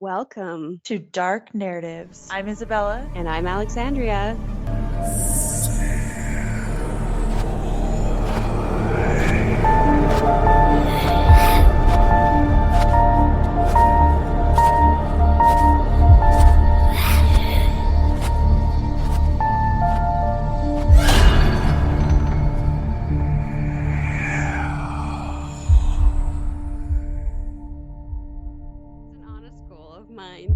Welcome to Dark Narratives. I'm Isabella. And I'm Alexandria.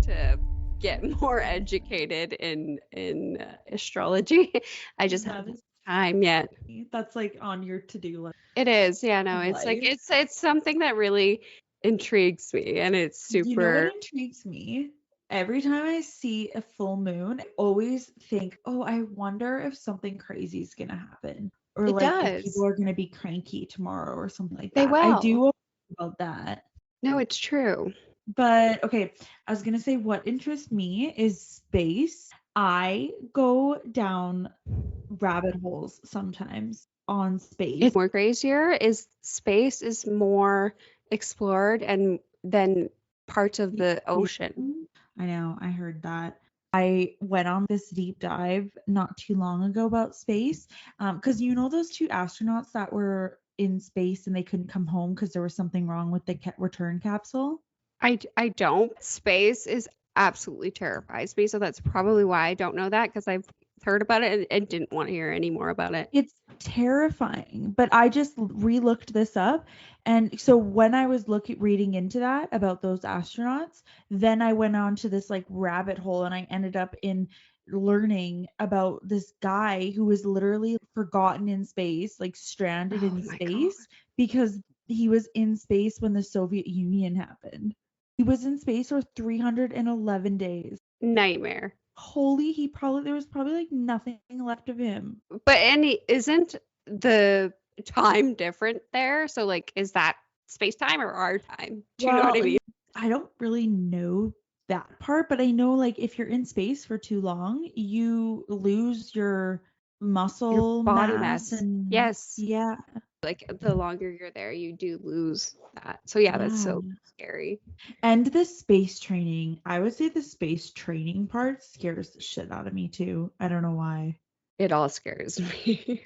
To get more educated in astrology. I just haven't time yet. That's like on your to-do list. It is, yeah. No, it's like it's something that really intrigues me, and it's super. You know what intrigues me? Every time I see a full moon, I always think, oh, I wonder if something crazy is gonna happen, or it like does. if people are gonna be cranky tomorrow or something like that. They will. I do worry about that. No, it's true. But okay, I was gonna say what interests me is space. I go down rabbit holes sometimes on space. It's more crazier is space is more explored and than parts of the ocean. I know, I heard that. I went on this deep dive not too long ago about space, because you know those two astronauts that were in space and they couldn't come home because there was something wrong with the return capsule. I don't. Space is absolutely terrifies me, so that's probably why I don't know that, because I've heard about it and didn't want to hear any more about it. It's terrifying, but I just re-looked this up, and so when I was reading into that about those astronauts, then I went on to this like rabbit hole, and I ended up in learning about this guy who was literally forgotten in space, like stranded in space, because he was in space when the Soviet Union happened. He was in space for 311 days. Nightmare. Holy, there was probably like nothing left of him. But isn't the time different there? So like, is that space time or our time? Do you know what I mean? I don't really know that part, but I know like if you're in space for too long, you lose your muscle, your body mass. And yes. Yeah. Like the longer you're there, you do lose that. So yeah, that's so scary. And the space training, I would say the space training part scares the shit out of me too. I don't know why. It all scares me.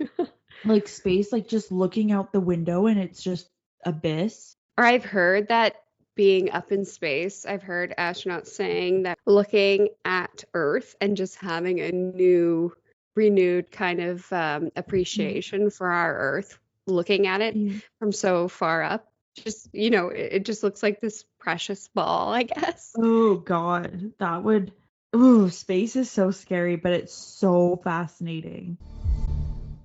Like space, like just looking out the window and it's just abyss. Or I've heard that being up in space, I've heard astronauts saying that looking at Earth and just having a renewed kind of appreciation for our Earth, looking at it from so far up, just, you know, it just looks like this precious ball, I guess. Oh God, space is so scary, but it's so fascinating.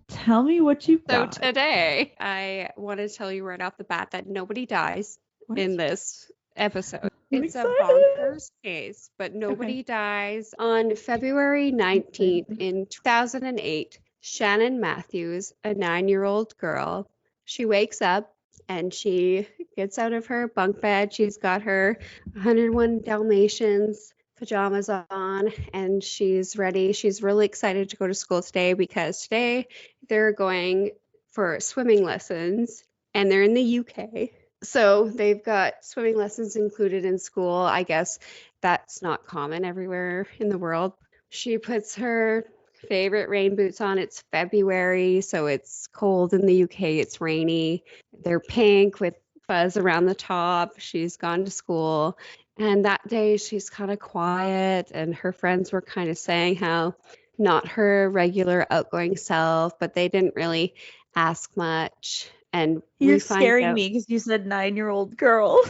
Tell me what you've got. So today, I want to tell you right off the bat that nobody dies in this episode. It's a bonkers case, but nobody dies. On February 19th in 2008, Shannon Matthews, a 9-year-old girl, she wakes up and she gets out of her bunk bed. She's got her 101 Dalmatians pajamas on and she's ready. She's really excited to go to school today because today they're going for swimming lessons and they're in the UK. So they've got swimming lessons included in school. I guess that's not common everywhere in the world. She puts her favorite rain boots on. It's February, so it's cold in the UK. It's rainy. They're pink with fuzz around the top. She's gone to school. And that day she's kind of quiet and her friends were kind of saying how not her regular outgoing self, but they didn't really ask much. And you're scaring me because you said 9-year-old girl.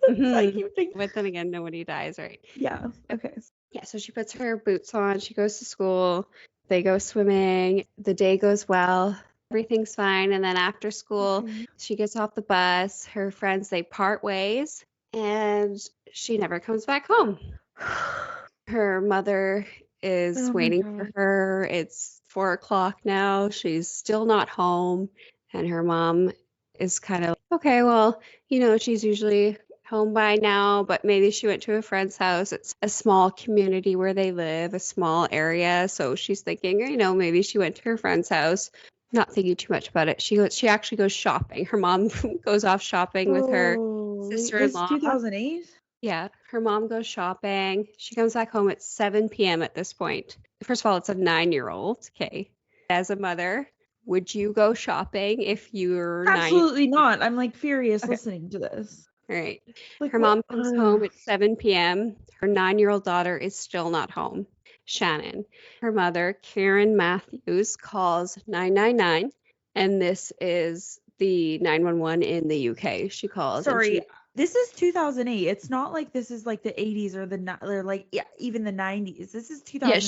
I keep thinking. But then again, nobody dies, right? Yeah. Okay. Yeah. So she puts her boots on. She goes to school. They go swimming. The day goes well. Everything's fine. And then after school, she gets off the bus. Her friends, they part ways. And she never comes back home. Her mother is waiting for her. It's 4:00 now. She's still not home. And her mom is kind of, okay, well, you know, she's usually home by now, but maybe she went to a friend's house. It's a small community where they live, a small area. So she's thinking, you know, maybe she went to her friend's house. Not thinking too much about it. She actually goes shopping. Her mom goes off shopping with her sister-in-law. 2008? Yeah, her mom goes shopping. She comes back home at 7 p.m. at this point. First of all, it's a 9-year-old. Okay. As a mother, would you go shopping if you're 9? Absolutely not. I'm like furious Okay. listening to this. All right. Like Her what? mom comes home at 7 p.m. Her 9-year-old daughter is still not home. Shannon. Her mother, Karen Matthews, calls 999, and this is the 911 in the UK. She calls and Sorry, she this is 2008. It's not like this is like the 80s or or like yeah, even the 90s. This is Yeah, 2008.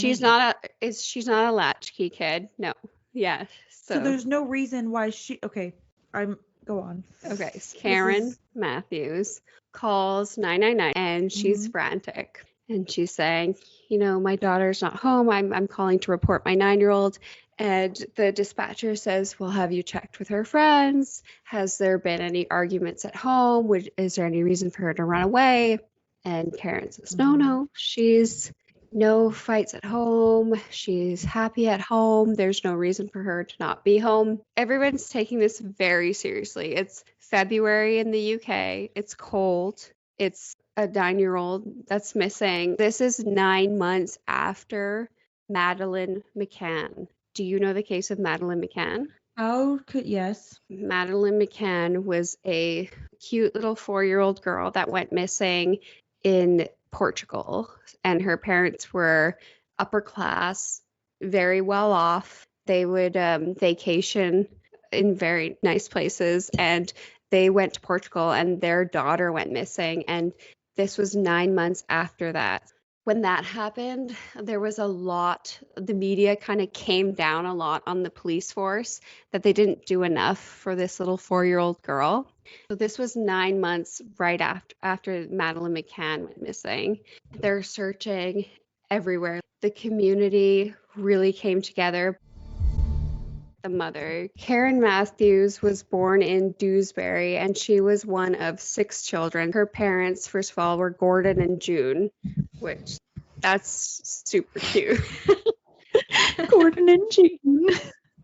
she's not a latchkey kid. No. Yeah. So So there's no reason why she. Okay, I'm go on. okay, so This Karen is. Matthews calls 999 and she's Mhm. frantic. And she's saying, my daughter's not home. I'm calling to report my 9-year-old. And the dispatcher says, well, have you checked with her friends? Has there been any arguments at home? Is there any reason for her to run away? And Karen says, no, she's no fights at home. She's happy at home. There's no reason for her to not be home. Everyone's taking this very seriously. It's February in the UK. It's cold. It's a 9-year-old that's missing. This is 9 months after Madeleine McCann. Do you know the case of Madeleine McCann? How could yes? Madeleine McCann was a cute little 4-year-old girl that went missing in Portugal, and her parents were upper class, very well off. They would vacation in very nice places, and they went to Portugal, and their daughter went missing, and this was 9 months after that. When that happened, there was a lot, the media kind of came down a lot on the police force that they didn't do enough for this little 4-year-old girl. So this was 9 months right after Madeleine McCann went missing. They're searching everywhere. The community really came together. The mother, Karen Matthews, was born in Dewsbury, and she was one of 6 children. Her parents, first of all, were Gordon and June, which that's super cute. Gordon and June.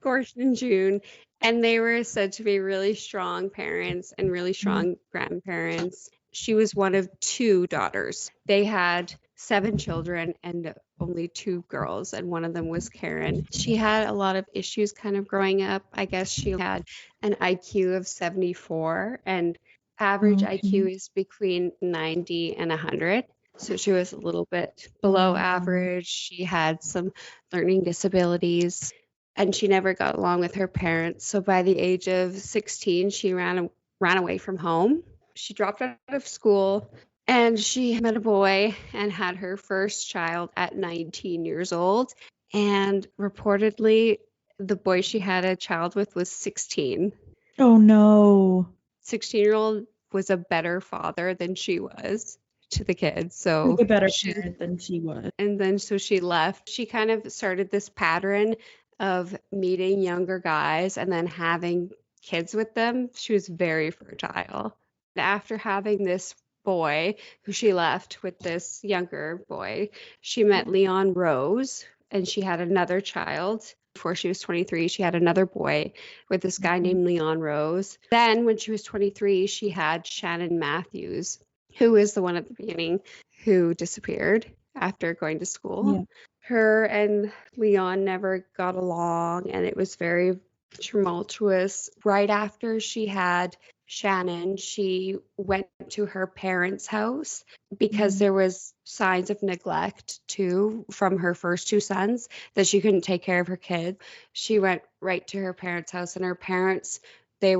Gordon and June. And they were said to be really strong parents and really strong grandparents. She was one of 2 daughters. They had 7 children and only 2 girls, and one of them was Karen. She had a lot of issues kind of growing up. I guess she had an IQ of 74, and average IQ is between 90 and 100. So she was a little bit below average. She had some learning disabilities, and she never got along with her parents. So by the age of 16, she ran away from home. She dropped out of school, and she met a boy and had her first child at 19 years old. And reportedly, the boy she had a child with was 16. Oh no. 16-year-old was a better father than she was to the kids. So Like a better parent than she was. And then so she left. She kind of started this pattern of meeting younger guys and then having kids with them. She was very fertile. After having this boy who she left with this younger boy, she met Leon Rose, and she had another child. Before she was 23, she had another boy with this guy named Leon Rose. Then when she was 23, she had Shannon Matthews, who is the one at the beginning who disappeared after going to school. Yeah. Her and Leon never got along, and it was very tumultuous. Right after she had Shannon, she went to her parents' house because there was signs of neglect too from her first 2 sons, that she couldn't take care of her kids. She went right to her parents' house, and her parents, they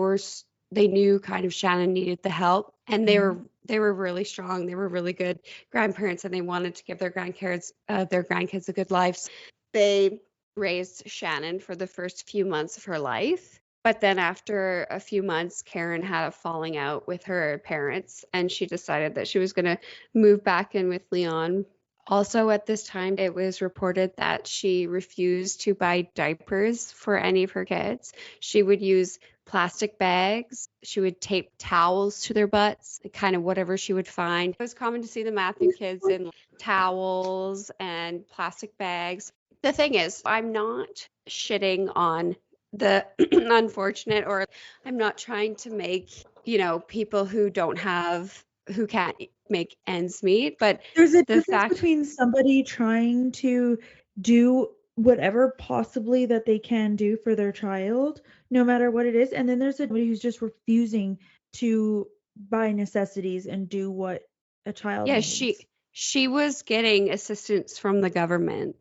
knew kind of Shannon needed the help, and they were really strong. They were really good grandparents, and they wanted to give their grandkids a good life. They raised Shannon for the first few months of her life. But then after a few months, Karen had a falling out with her parents, and she decided that she was going to move back in with Leon. Also at this time, it was reported that she refused to buy diapers for any of her kids. She would use plastic bags. She would tape towels to their butts, kind of whatever she would find. It was common to see the Matthew kids in towels and plastic bags. The thing is, I'm not shitting on the unfortunate, or I'm not trying to make, people who don't have who can't make ends meet. But There's a the difference fact, between somebody trying to do whatever possibly that they can do for their child, no matter what it is, and then there's somebody who's just refusing to buy necessities and do what a child yeah, needs. she was getting assistance from the government.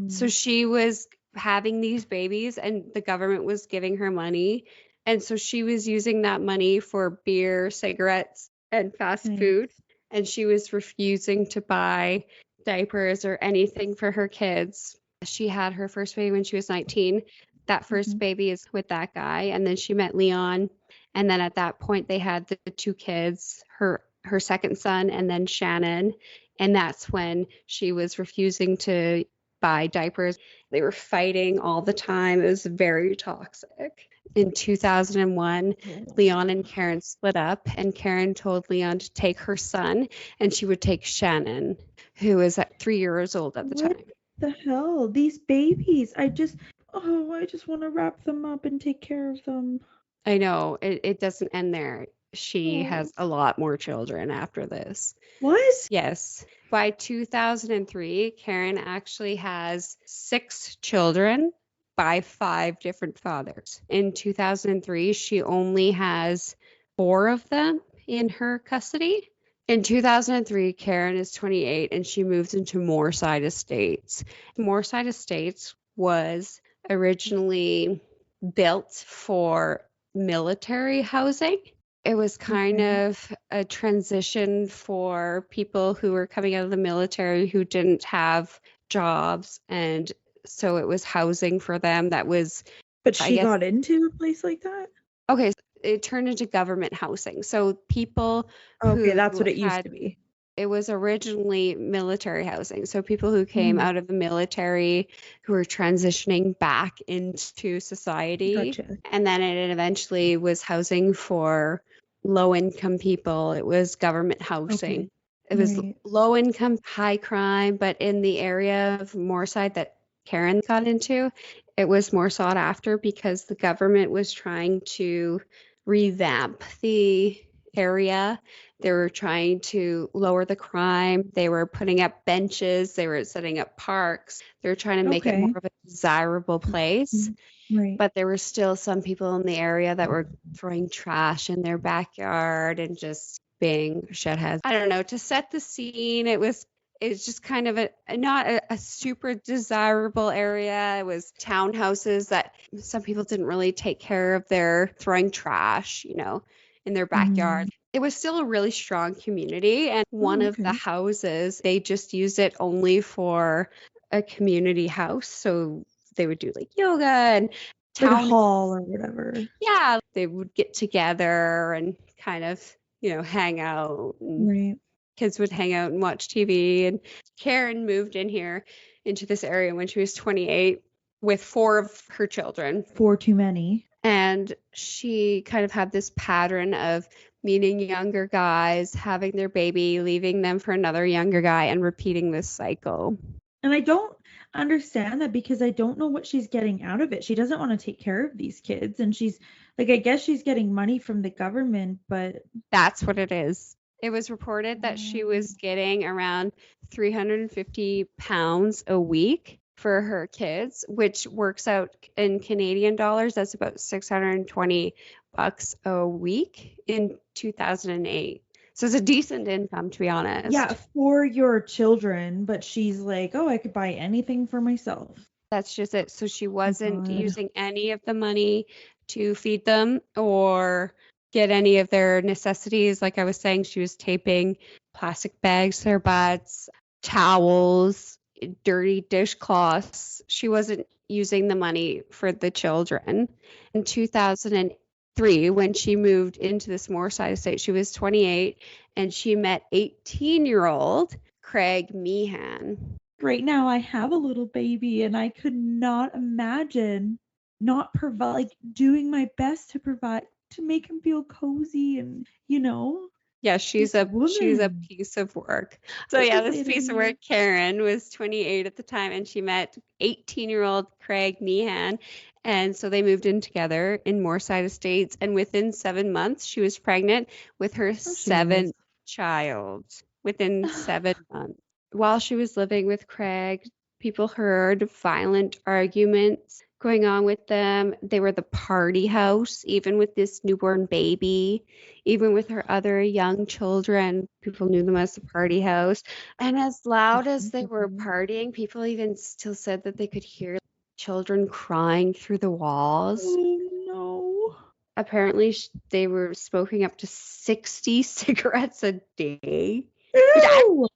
So Mhm. she was having these babies and the government was giving her money. And so she was using that money for beer, cigarettes, and fast Right. food. And she was refusing to buy diapers or anything for her kids. She had her first baby when she was 19. That first Mhm. baby is with that guy. And then she met Leon. And then at that point, they had the two kids, her second son, and then Shannon. And that's when she was refusing to buy diapers. They were fighting all the time. It was very toxic. In 2001, Leon and Karen split up, and Karen told Leon to take her son, and she would take Shannon, who was at 3 years old at the What time. the hell? These babies. I just want to wrap them up and take care of them. I know it doesn't end there. She Oh. has a lot more children after this. What? Yes. By 2003, Karen actually has 6 children by 5 different fathers. In 2003, she only has 4 of them in her custody. In 2003, Karen is 28 and she moves into Moorside Estates. Moorside Estates was originally built for military housing. It was kind Okay. of a transition for people who were coming out of the military who didn't have jobs. And so it was housing for them that was, But I she guess, got into a place like that? okay, it turned into government housing. So people Okay, who that's what it used had, to be. it was originally military housing. So people who came Mhm. out of the military who were transitioning back into society. Gotcha. And then it eventually was housing for low income people. It was government housing. Okay. It was Right. low income, high crime, but in the area of Moorside that Karen got into, it was more sought after because the government was trying to revamp the area. They were trying to lower the crime. They were putting up benches. They were setting up parks. They were trying to make it more Okay. of a desirable place. Mhm. Right. But there were still some people in the area that were throwing trash in their backyard and just being shitheads. I don't know. To set the scene, it's just kind of not a super desirable area. It was townhouses that some people didn't really take care of their throwing trash, in their backyard. Mhm. It was still a really strong community. And one Oh, of the okay. houses, they just used it only for a community house. So they would do like yoga and Like a town. hall or whatever. Yeah, they would get together and kind of, hang out, and Right. kids would hang out and watch TV. And Karen moved in here into this area when she was 28 with 4 of her children. 4 too many. And she kind of had this pattern of meeting younger guys, having their baby, leaving them for another younger guy, and repeating this cycle. And I don't understand that because I don't know what she's getting out of it. She doesn't want to take care of these kids, and she's like, I guess she's getting money from the government, but That's what it is. It was reported that she was getting around 350 pounds a week for her kids, which works out in Canadian dollars. That's about 620 bucks a week in 2008. So it's a decent income, to be honest. yeah, for your children, but she's like, oh, I could buy anything for myself. That's just it. So she wasn't God. using any of the money to feed them or get any of their necessities. Like I was saying, she was taping plastic bags to their butts, towels, dirty dishcloths. She wasn't using the money for the children. In 2003, when she moved into this Moorside estate, she was 28 and she met 18-year-old Craig Meehan. Right now I have a little baby and I could not imagine not provide like doing my best to provide to make him feel cozy and Yeah, she's this a woman. piece of work. So Such yeah, a this piece of work, lady. Karen, was 28 at the time and she met 18-year-old Craig Meehan. And so they moved in together in Moorside Estates. And within 7 months, she was pregnant with her Oh, she was. child within 7 months. While she was living with Craig, people heard violent arguments going on with them. They were the party house, even with this newborn baby, even with her other young children. People knew them as the party house. And as loud as they were partying, people even still said that they could hear children crying through the walls. Oh, no. Apparently, they were smoking up to 60 cigarettes a day. Ew!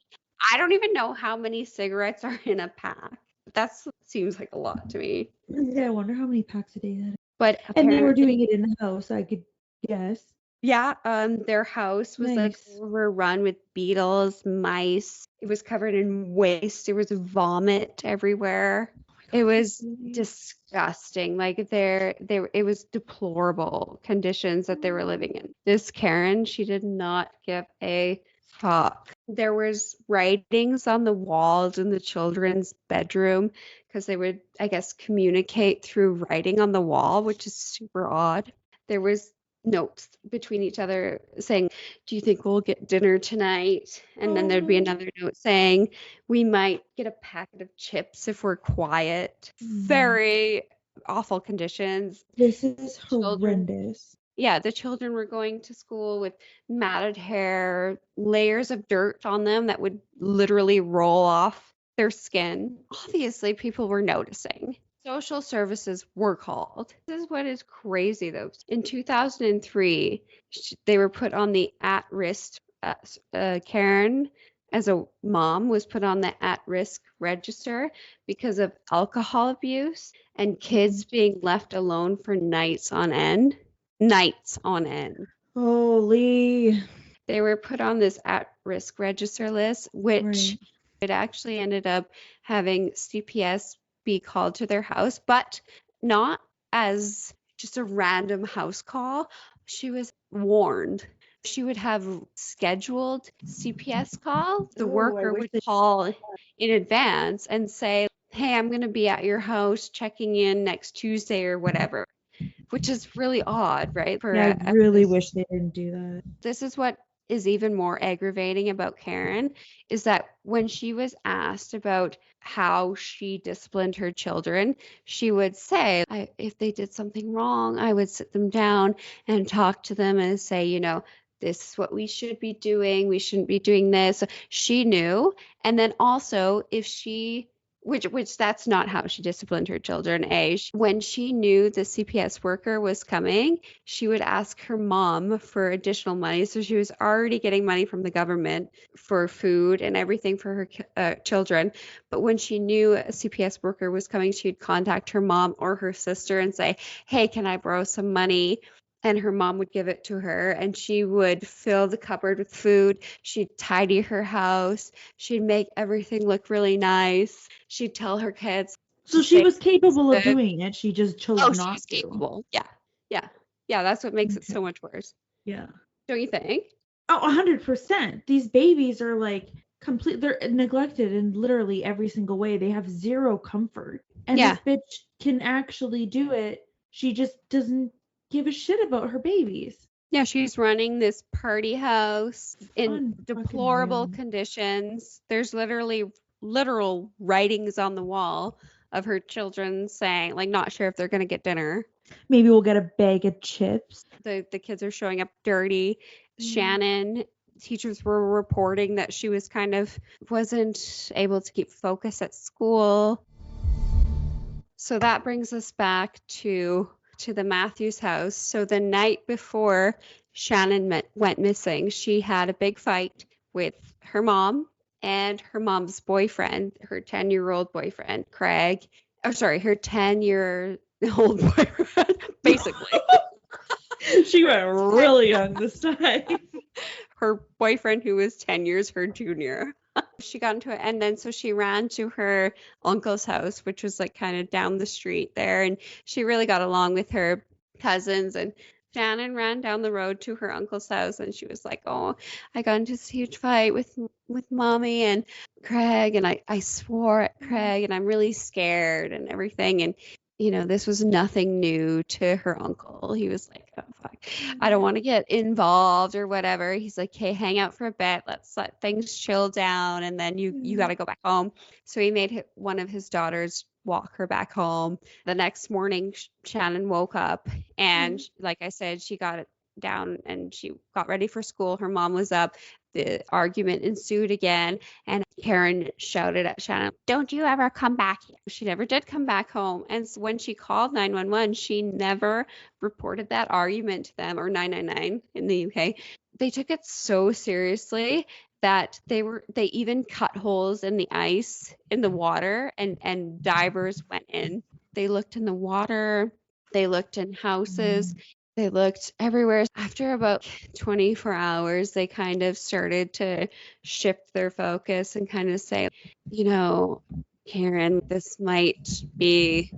I don't even know how many cigarettes are in a pack. That seems like a lot to me. Yeah, I wonder how many packs a day that is. But And they were doing it in the house, I could guess. yeah, their house was like Nice. overrun with beetles, mice. It was covered in waste. There was vomit everywhere. It was disgusting. Like it was deplorable conditions that they were living in. This Karen, she did not give a fuck. There was writings on the walls in the children's bedroom because they would, I guess, communicate through writing on the wall, which is super odd. There was notes between each other saying, do you think we'll get dinner tonight? And then there'd be another note saying, we might get a packet of chips if we're quiet. Very awful conditions. This is horrendous. Yeah, the children were going to school with matted hair, layers of dirt on them that would literally roll off their skin. Obviously, people were noticing. Social services were called. This is what is crazy, though. In 2003, they were put on the at-risk, Karen, as a mom, was put on the at-risk register because of alcohol abuse and kids being left alone for nights on end. Holy. They were put on this at-risk register list, which it actually ended up having CPS be called to their house, but not as just a random house call. She was warned. She would have scheduled CPS call. The worker would call in advance and say, hey, I'm going to be at your house checking in next Tuesday or whatever, which is really odd, right? Yeah, I really wish they didn't do that. This is what is even more aggravating about Karen is that when she was asked about how she disciplined her children, she would say, if they did something wrong, I would sit them down and talk to them and say, this is what we should be doing. We shouldn't be doing this. So she knew. And then also if she which that's not how she disciplined her children. When she knew the CPS worker was coming, she would ask her mom for additional money. So she was already getting money from the government for food and everything for her children. But when she knew a CPS worker was coming, she'd contact her mom or her sister and say, hey, can I borrow some money? And her mom would give it to her and she would fill the cupboard with food. She'd tidy her house. She'd make everything look really nice. She'd tell her kids. So she was capable of doing it. She just chose not to. She was capable. Yeah. That's what makes it so much worse. Yeah. Don't you think? Oh, 100%. These babies are like they're neglected in literally every single way. They have zero comfort. And this bitch can actually do it. She just doesn't give a shit about her babies. Yeah, she's running this party house in deplorable conditions. There's literal writings on the wall of her children saying, like, not sure if they're going to get dinner. Maybe we'll get a bag of chips. The kids are showing up dirty. Shannon, teachers were reporting that she was wasn't able to keep focus at school. So that brings us back to the Matthews house. So the night before Shannon went missing, she had a big fight with her mom and her mom's boyfriend, her 10-year-old boyfriend, Craig. Oh, sorry, her 10-year-old boyfriend, basically. She went really young this time. Her boyfriend, who was 10 years her junior. She got into it, and then so she ran to her uncle's house, which was like kind of down the street there, and she really got along with her cousins. And Shannon ran down the road to her uncle's house, and she was like, oh, I got into this huge fight with mommy and Craig, and I swore at Craig, and I'm really scared and everything. And this was nothing new to her uncle. He was like, oh, fuck, I don't want to get involved or whatever. He's like, hey, hang out for a bit. Let's let things chill down. And then you got to go back home. So he made one of his daughters walk her back home. The next morning, Shannon woke up and like I said, she got it down and she got ready for school. Her mom was up. The argument ensued again, and Karen shouted at Shannon, don't you ever come back here. She never did come back home. And so when she called 911, she never reported that argument to them, or 999 in the UK. They took it so seriously that they even cut holes in the ice in the water, and divers went in. They looked in the water, they looked in houses. They looked everywhere. After about 24 hours, they kind of started to shift their focus and kind of say, Karen, this might be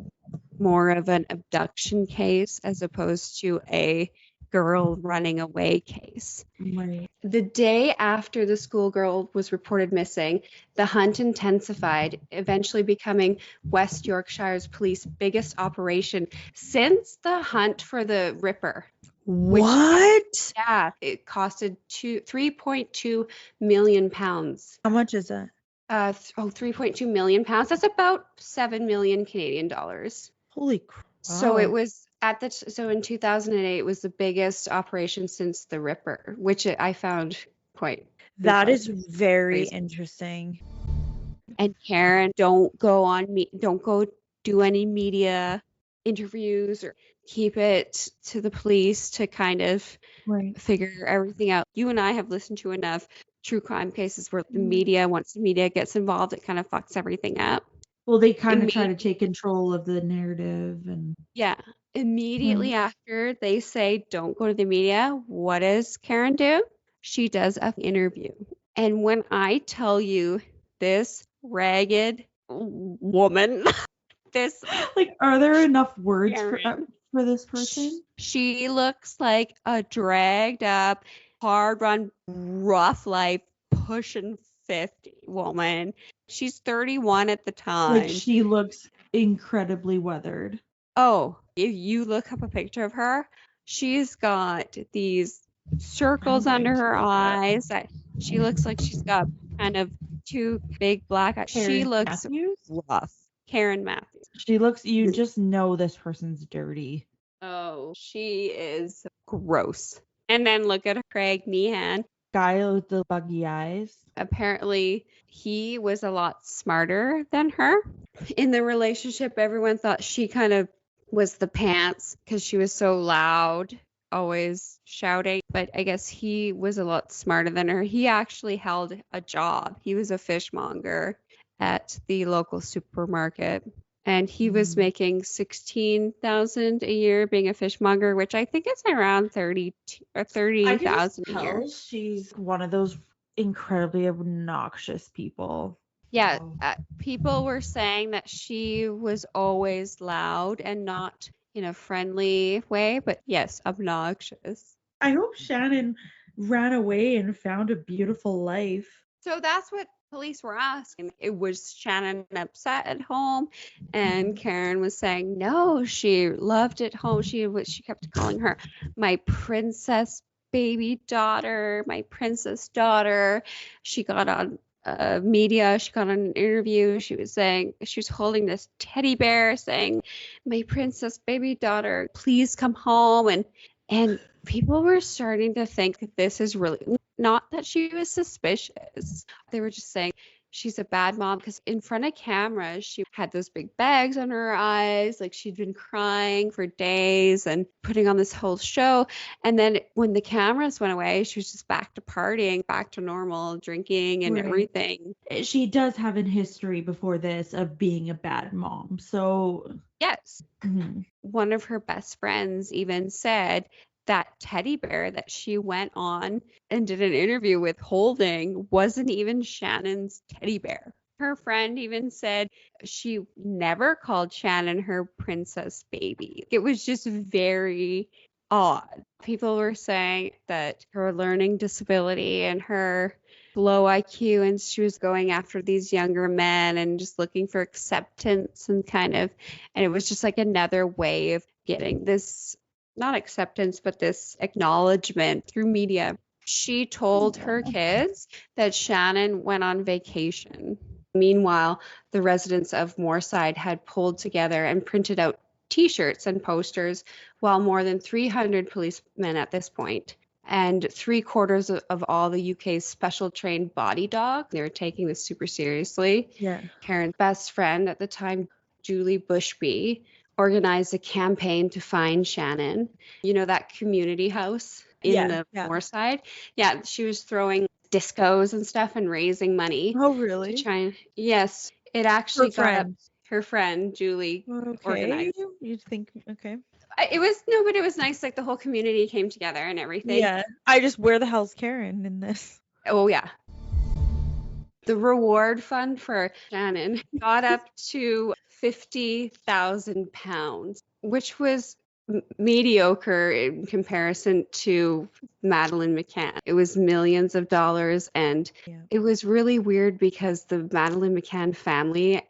more of an abduction case as opposed to a girl running away case. Right. The day after the schoolgirl was reported missing, the hunt intensified, eventually becoming West Yorkshire's police biggest operation since the hunt for the Ripper. What? Yeah, it costed 3.2 million pounds. How much is that? 3.2 million pounds. That's about 7 million Canadian dollars. Holy crap. So it was so in 2008, it was the biggest operation since the Ripper, which I found quite. That is very interesting. And Karen, don't go do any media interviews or keep it to the police to kind of figure everything out. You and I have listened to enough true crime cases where the media, once the media gets involved, it kind of fucks everything up. Well, they kind of try to take control of the narrative. And yeah, immediately after they say don't go to the media, what does Karen do? She does an interview. And when I tell you this ragged woman, this are there enough words for this person? She looks like a dragged up, hard run, rough life, pushing 50 woman. She's 31 at the time. She looks incredibly weathered. Oh, if you look up a picture of her, she's got these circles under her eyes. She looks like she's got kind of two big black eyes. She looks rough. Karen Matthews. She looks, you just know this person's dirty. Oh, she is gross. And then look at Craig Meehan. Guy with the buggy eyes. Apparently, he was a lot smarter than her. In the relationship, everyone thought she kind of was the pants because she was so loud, always shouting. But I guess he was a lot smarter than her. He actually held a job. He was a fishmonger at the local supermarket. And he was making $16,000 a year being a fishmonger, which I think is around $30,000 a year. She's one of those incredibly obnoxious people. Yeah, people were saying that she was always loud and not in a friendly way, but yes, obnoxious. I hope Shannon ran away and found a beautiful life. So that's what police were asking. It was Shannon upset at home, and Karen was saying no, she loved it home. She kept calling her my princess baby daughter, my princess daughter. She got on media, she got on an interview. She was saying she was holding this teddy bear saying, my princess baby daughter, please come home. And people were starting to think that this is really not that she was suspicious. They were just saying she's a bad mom because in front of cameras, she had those big bags on her eyes. Like she'd been crying for days and putting on this whole show. And then when the cameras went away, she was just back to partying, back to normal drinking and everything. She does have a history before this of being a bad mom. So yes. One of her best friends even said that teddy bear that she went on and did an interview with holding wasn't even Shannon's teddy bear. Her friend even said she never called Shannon her princess baby. It was just very odd. People were saying that her learning disability and her low IQ, and she was going after these younger men and just looking for acceptance and it was just like another way of getting this, not acceptance, but this acknowledgement through media. She told her kids that Shannon went on vacation. Meanwhile, the residents of Moorside had pulled together and printed out T-shirts and posters, while more than 300 policemen at this point and 3/4 of all the UK's special trained body dogs. They were taking this super seriously. Yeah. Karen's best friend at the time, Julie Bushby, organized a campaign to find Shannon. You know, that community house in the Moorside? Yeah, she was throwing discos and stuff and raising money. Oh, really? To try and, yes, it actually got friend. her friend, Julie, organized. You'd think, okay. It was nice. Like the whole community came together and everything. Yeah. Where the hell's Karen in this? Oh, yeah. The reward fund for Shannon got up to £50,000, which was mediocre in comparison to Madeleine McCann. It was millions of dollars, and it was really weird because the Madeleine McCann family,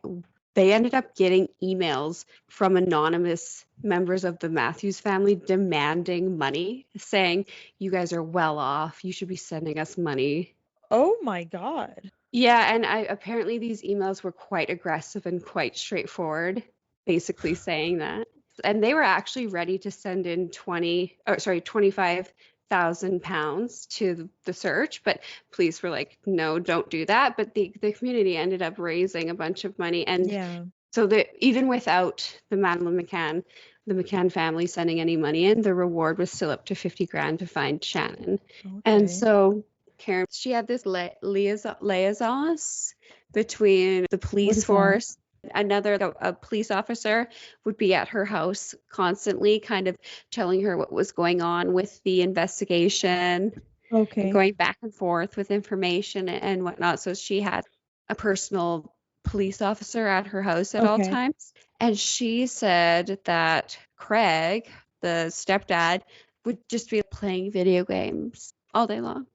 they ended up getting emails from anonymous members of the Matthews family demanding money, saying, "You guys are well off. You should be sending us money." Oh my God. Yeah, and apparently these emails were quite aggressive and quite straightforward, basically saying that. And they were actually ready to send in £25,000 to the search, but police were like, no, don't do that. But the community ended up raising a bunch of money. And so even without the Madeleine McCann, the McCann family sending any money in, the reward was still up to $50,000 to find Shannon. Okay. And so Karen, she had this liaisons between the police force. A police officer would be at her house constantly, kind of telling her what was going on with the investigation. Okay. Going back and forth with information and whatnot. So she had a personal police officer at her house at all times. And she said that Craig, the stepdad, would just be playing video games all day long.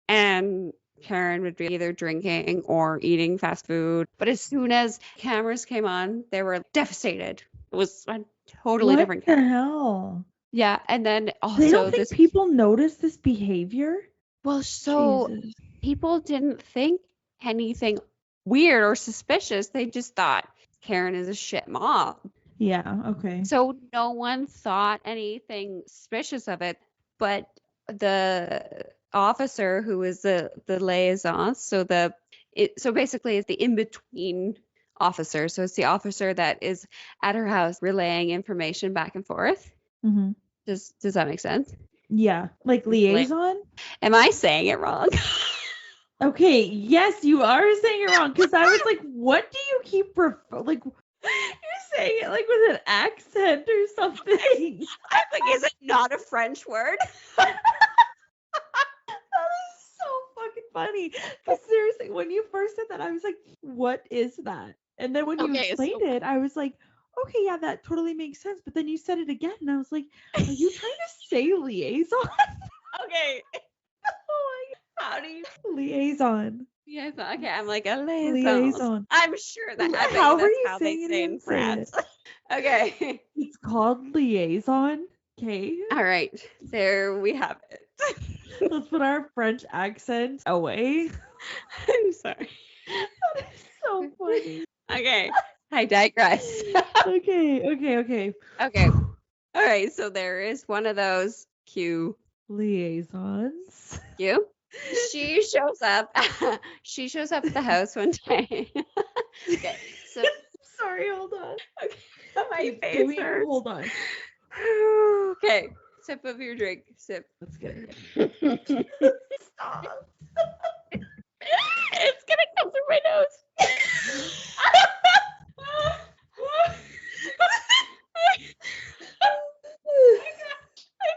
And Karen would be either drinking or eating fast food. But as soon as cameras came on, they were devastated. It was a totally different Karen. What the hell? Yeah, and then also they don't think people notice this behavior? Well, so Jesus. People didn't think anything weird or suspicious. They just thought Karen is a shit mom. Yeah, okay. So no one thought anything suspicious of it, but the officer who is the liaison, so basically it's the in-between officer. So it's the officer that is at her house relaying information back and forth. Mm-hmm. Does that make sense? Yeah, like liaison? Am I saying it wrong? Okay, yes, you are saying it wrong, because I was like, what do you keep you're saying it like with an accent or something. I'm like, is it not a French word? Funny, because seriously, when you first said that, I was like, what is that? And then when you explained it, I was like, okay, yeah, that totally makes sense. But then you said it again, and I was like, are you trying to say liaison? Okay. Oh my God. How do you liaison? Yeah, okay, I'm like a liaison. I'm sure that how are you saying it in France? Okay. It's called liaison. Okay. All right. There we have it. Let's put our French accent away. I'm sorry. That is so funny. Okay. I digress. Okay. All right. So there is one of those cue liaisons. You? She shows up at the house one day. Okay. So sorry, hold on. Okay. My face hurts. Hold on. Okay. Sip of your drink. Sip. Let's get it. Stop. It's gonna come through my nose. I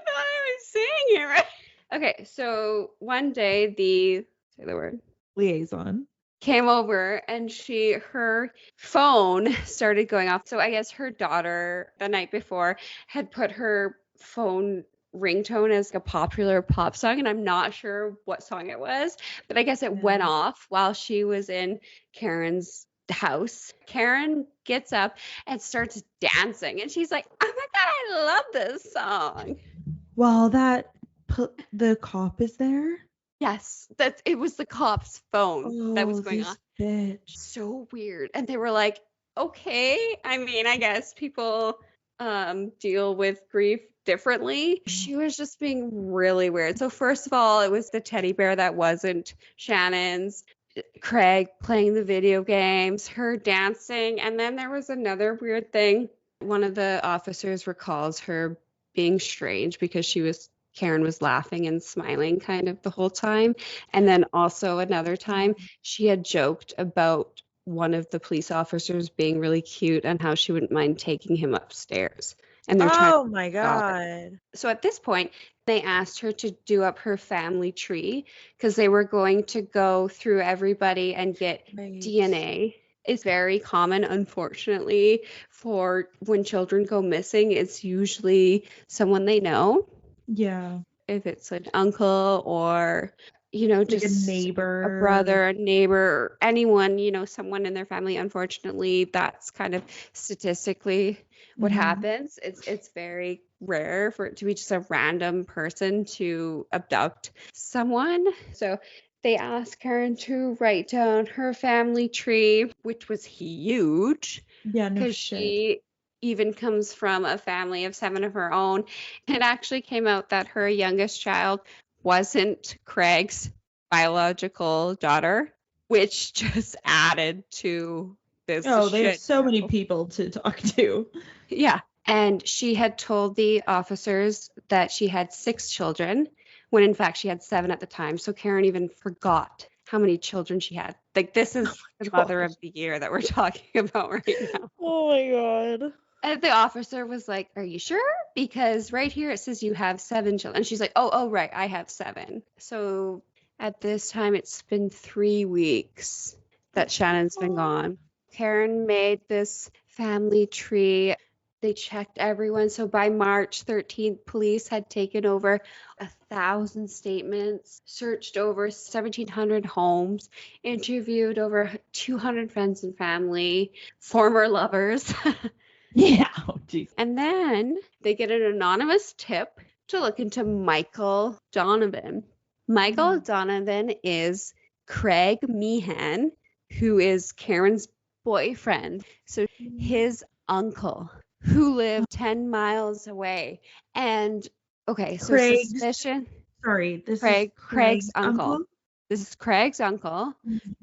thought I was saying it right. Okay, so one day say the word liaison came over and her phone started going off. So I guess her daughter the night before had put her phone ringtone as a popular pop song, and I'm not sure what song it was, but I guess it went off while she was in Karen's house. Karen gets up and starts dancing, and she's like, oh my God, I love this song. Well, the cop is there. Yes, it was the cop's phone that was going this off. Bitch. So weird. And they were like, okay, I mean, I guess people deal with grief differently. She was just being really weird. So first of all, it was the teddy bear that wasn't Shannon's, Craig playing the video games, her dancing, and then there was another weird thing. One of the officers recalls her being strange because Karen was laughing and smiling kind of the whole time. And then also another time she had joked about one of the police officers being really cute and how she wouldn't mind taking him upstairs. And they're Oh my God. So at this point, they asked her to do up her family tree because they were going to go through everybody and get DNA. It's very common, unfortunately, for when children go missing, it's usually someone they know. Yeah. If it's an uncle or, just a neighbor, a brother, a neighbor, anyone, someone in their family. Unfortunately, that's kind of statistically what happens. It's very rare for it to be just a random person to abduct someone. So they asked Karen to write down her family tree, which was huge. Yeah, no shit. She even comes from a family of 7 of her own. It actually came out that her youngest child wasn't Craig's biological daughter, which just added to this. Oh, there's so many people to talk to. Yeah. And she had told the officers that she had 6 children, when in fact she had 7 at the time. So Karen even forgot how many children she had. Like, this is the mother of the year that we're talking about right now. Oh my God. And the officer was like, are you sure? Because right here it says you have 7 children. And she's like, oh, right, I have 7. So at this time, it's been 3 weeks that Shannon's been gone. Karen made this family tree. They checked everyone. So by March 13th, police had taken over 1,000 statements, searched over 1,700 homes, interviewed over 200 friends and family, former lovers. Yeah. Oh, geez. And then they get an anonymous tip to look into Michael Donovan. Michael Donovan is Craig Meehan, who is Karen's boyfriend. So his uncle, who lived 10 miles away. And okay, so suspicion. Sorry, this is Craig's uncle. This is Craig's uncle.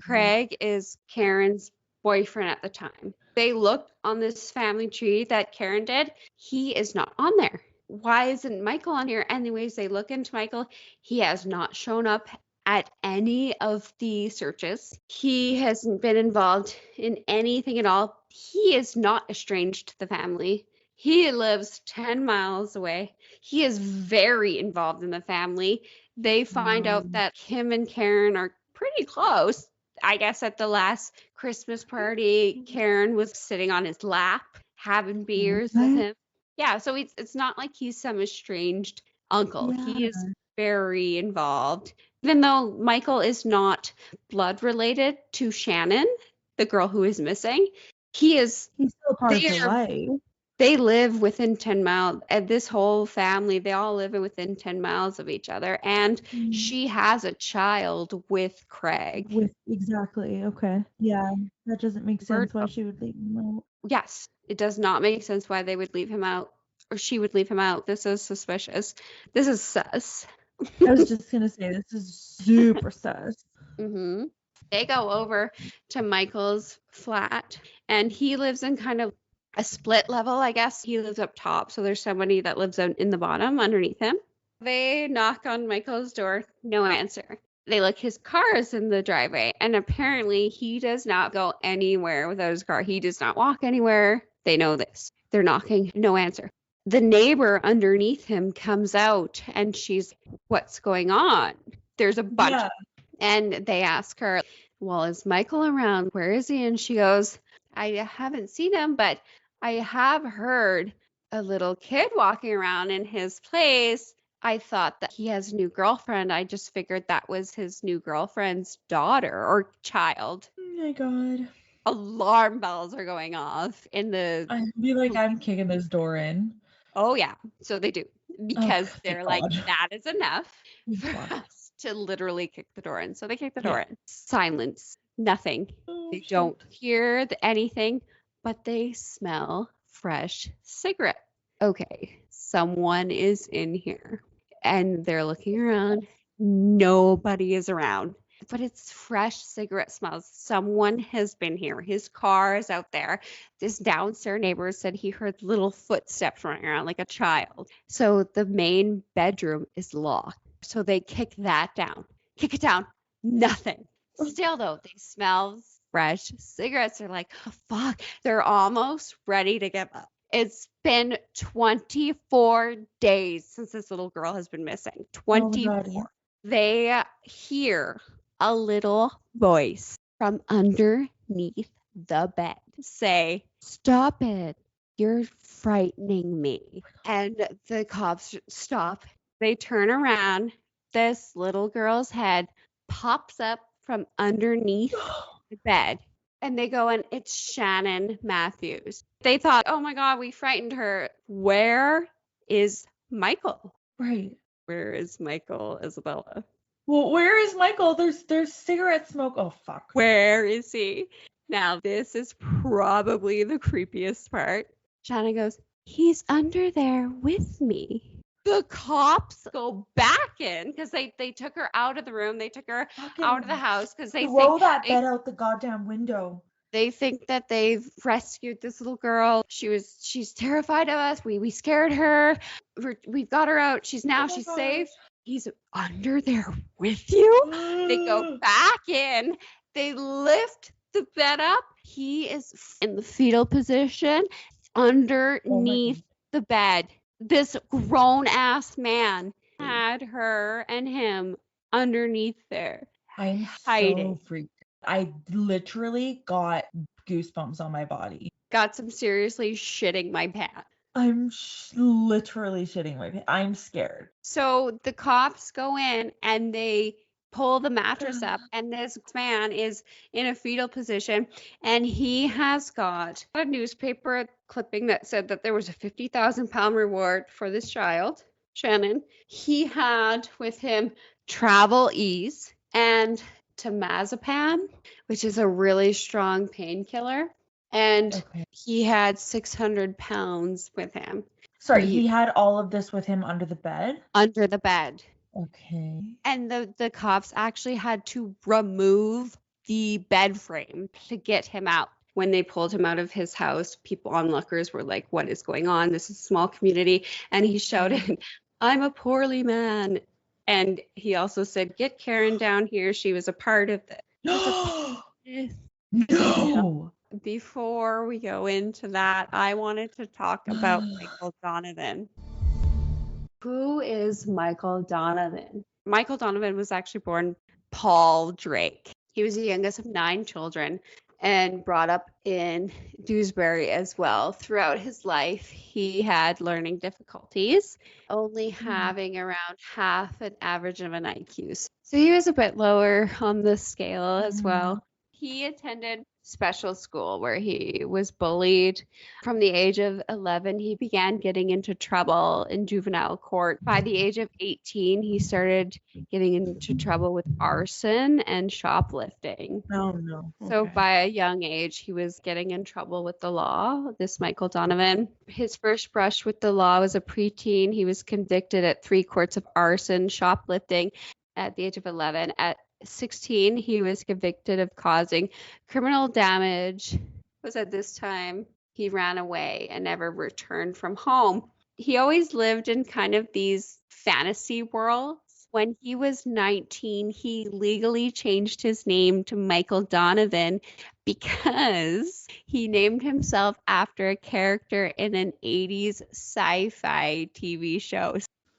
Craig is Karen's boyfriend at the time. They looked on this family tree that Karen did. He is not on there. Why isn't Michael on here? Anyways, they look into Michael. He has not shown up at any of the searches. He hasn't been involved in anything at all. He is not estranged to the family. He lives 10 miles away. He is very involved in the family. They find out that him and Karen are pretty close. I guess at the last Christmas party, Karen was sitting on his lap, having beers with him. Yeah, so it's not like he's some estranged uncle. Yeah. He is very involved. Even though Michael is not blood related to Shannon, the girl who is missing, he's still part of her life. They live within 10 miles. And this whole family, they all live within 10 miles of each other. And she has a child with Craig. Exactly. Okay. Yeah. That doesn't make sense why she would leave him out. Yes. It does not make sense why they would leave him out, or she would leave him out. This is suspicious. This is sus. I was just going to say, this is super sus. Mm-hmm. They go over to Michael's flat, and he lives in kind of a split level, I guess. He lives up top, so there's somebody that lives out in the bottom underneath him. They knock on Michael's door, no answer. They look, his car is in the driveway, and apparently he does not go anywhere without his car. He does not walk anywhere. They know this. They're knocking, no answer. The neighbor underneath him comes out, and she's, what's going on? There's a bunch. Yeah. And they ask her, well, is Michael around? Where is he? And she goes, I haven't seen him, but I have heard a little kid walking around in his place. I thought that he has a new girlfriend. I just figured that was his new girlfriend's daughter or child. Oh my God. Alarm bells are going off in the. I'd be like, I'm kicking this door in. Oh, yeah. So they do. Because they're thank like, God. that is enough Thank for God. us to literally kick the door in. So they kick the Yeah. door in. Silence. Nothing. Oh, They shit. don't hear anything, but they smell fresh cigarette. Okay, someone is in here. And they're looking around. Nobody is around. But it's fresh cigarette smells. Someone has been here. His car is out there. This downstairs neighbor said he heard little footsteps running around like a child. So the main bedroom is locked. So they kick that down. Kick it down. Nothing. Still though, they smell fresh cigarettes. They're like, oh, fuck. They're almost ready to give up. It's been 24 days since this little girl has been missing. 24. God, yeah. They hear a little voice from underneath the bed say, "Stop it. You're frightening me." And the cops stop. They turn around. This little girl's head pops up from underneath the bed. And they go, and it's Shannon Matthews. They thought, oh my God, we frightened her. Where is Michael? Right. Where is Michael, Isabella? Well, where is Michael? There's cigarette smoke. Oh, fuck. Where is he? Now, this is probably the creepiest part. Shannon goes, he's under there with me. The cops go back in because they took her out of the room. They took her out of the house because they throw think that bed out the goddamn window. they think that they've rescued this little girl. She's terrified of us. We scared her. We've got her out. She's safe. He's under there with you. They go back in. They lift the bed up. He is in the fetal position underneath the bed. This grown ass man had her and him underneath there. I'm hiding. so freaked. I literally got goosebumps on my body. Got some seriously shitting my pants. I'm literally shitting my pants. I'm scared. So the cops go in and they pull the mattress up, and this man is in a fetal position, and he has got a newspaper clipping that said that there was a 50,000 pound reward for this child, Shannon. He had with him travel ease and temazepam, which is a really strong painkiller, and he had 600 pounds with him. Sorry, he had all of this with him under the bed? Under the bed. Okay. And the cops actually had to remove the bed frame to get him out. When they pulled him out of his house, people onlookers were like, what is going on? This is a small community. And he shouted, I'm a poorly man. And he also said, get Karen down here. She was a part of this. No. Before we go into that, I wanted to talk about Michael Donovan. Who is Michael Donovan? Michael Donovan was actually born Paul Drake. He was the youngest of 9 children and brought up in Dewsbury as well. Throughout his life, he had learning difficulties, only having around half an average of an IQ. So he was a bit lower on the scale as well. He attended special school where he was bullied. From the age of 11, he began getting into trouble in juvenile court. By the age of 18, he started getting into trouble with arson and shoplifting. Oh, no. So by a young age, he was getting in trouble with the law, this Michael Donovan. His first brush with the law was a preteen. He was convicted at 3 courts of arson, shoplifting at the age of 11. At 16, he was convicted of causing criminal damage. Was at this time he ran away and never returned from home. He always lived in kind of these fantasy worlds. When he was 19, he legally changed his name to Michael Donovan because he named himself after a character in an 80s sci-fi TV show.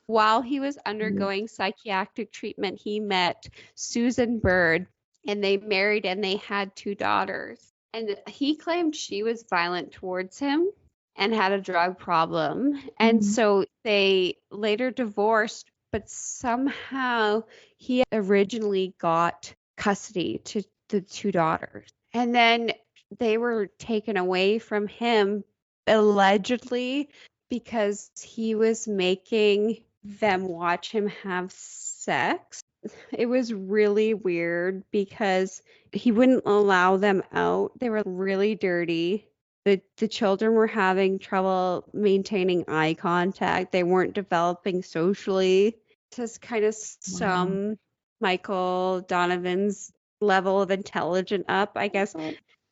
While he was undergoing psychiatric treatment, he met Susan Bird, and they married and they had 2 daughters. And he claimed she was violent towards him and had a drug problem. And so they later divorced, but somehow he originally got custody to the two daughters. And then they were taken away from him allegedly because he was making them watch him have sex. It was really weird because he wouldn't allow them out. They were really dirty. The children were having trouble maintaining eye contact. They weren't developing socially. Just kind of sum Michael Donovan's level of intelligence up, I guess.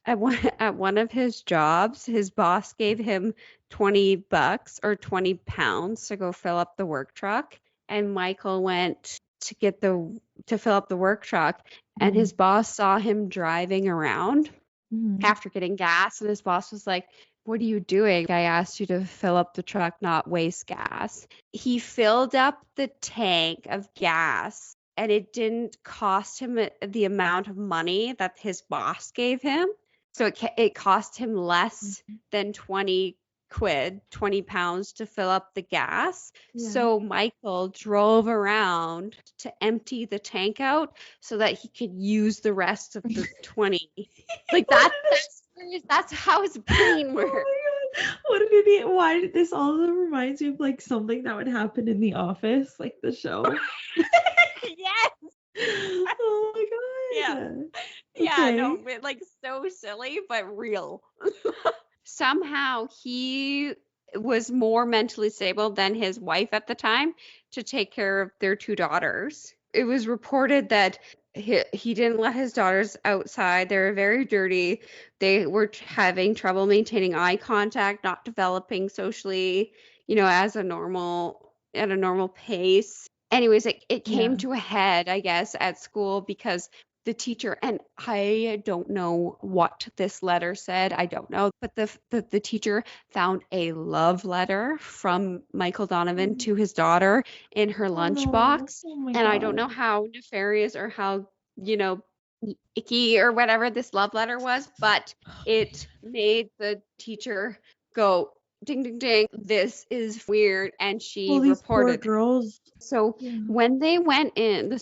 At one of his jobs, his boss gave him $20 or 20 pounds to go fill up the work truck, and Michael went to fill up the work truck, and his boss saw him driving around after getting gas, and his boss was like, "What are you doing? I asked you to fill up the truck, not waste gas." He filled up the tank of gas, and it didn't cost him the amount of money that his boss gave him. So it cost him less than 20 pounds to fill up the gas. Yeah. So Michael drove around to empty the tank out so that he could use the rest of the 20. Like that's how his brain works. What an idiot. Why did this also reminds me of like something that would happen in The Office, like the show? Yes. Oh my god. Yeah. Yeah, no, like so silly, but real. Somehow he was more mentally stable than his wife at the time to take care of their two daughters. It was reported that he didn't let his daughters outside. They were very dirty. They were having trouble maintaining eye contact, not developing socially, at a normal pace. Anyways, it came to a head, I guess, at school because the teacher, and I don't know what this letter said, I don't know, but the teacher found a love letter from Michael Donovan to his daughter in her lunchbox. And I don't know how nefarious or how, icky or whatever this love letter was, but it made the teacher go, ding, ding, ding, this is weird. And she reported. Poor girls. So when they went in, the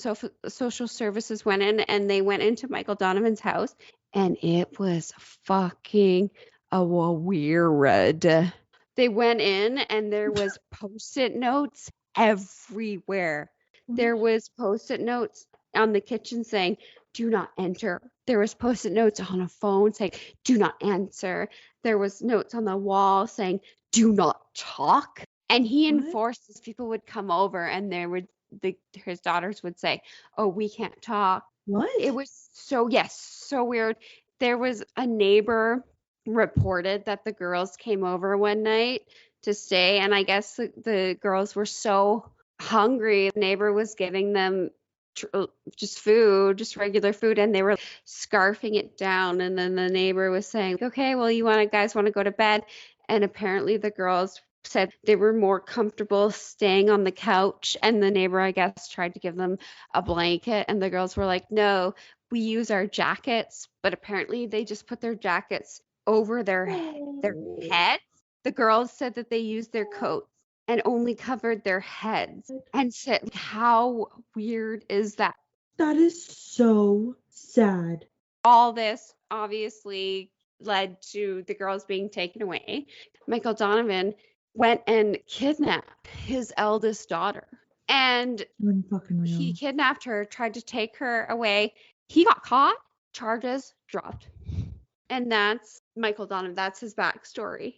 social services went in and they went into Michael Donovan's house, and it was fucking weird. They went in and there was Post-it notes everywhere. There was Post-it notes on the kitchen saying, "Do not enter." There was Post-it notes on a phone saying, "Do not answer." There was notes on the wall saying, "Do not talk." And he enforced this. People would come over and his daughters would say, "Oh, we can't talk." What? It was so weird. There was a neighbor reported that the girls came over one night to stay, and I guess the girls were so hungry. The neighbor was giving them just food, just regular food, and they were scarfing it down. And then the neighbor was saying, "Okay, well, you guys want to go to bed?" And apparently the girls said they were more comfortable staying on the couch, and the neighbor, I guess, tried to give them a blanket, and the girls were like, "No, we use our jackets." But apparently they just put their jackets over their heads. The girls said that they used their coats and only covered their heads, and said, how weird is that? That is so sad. All this obviously led to the girls being taken away. Michael Donovan went and kidnapped his eldest daughter, and he kidnapped her, tried to take her away. He got caught, charges dropped. And that's Michael Donovan. That's his backstory.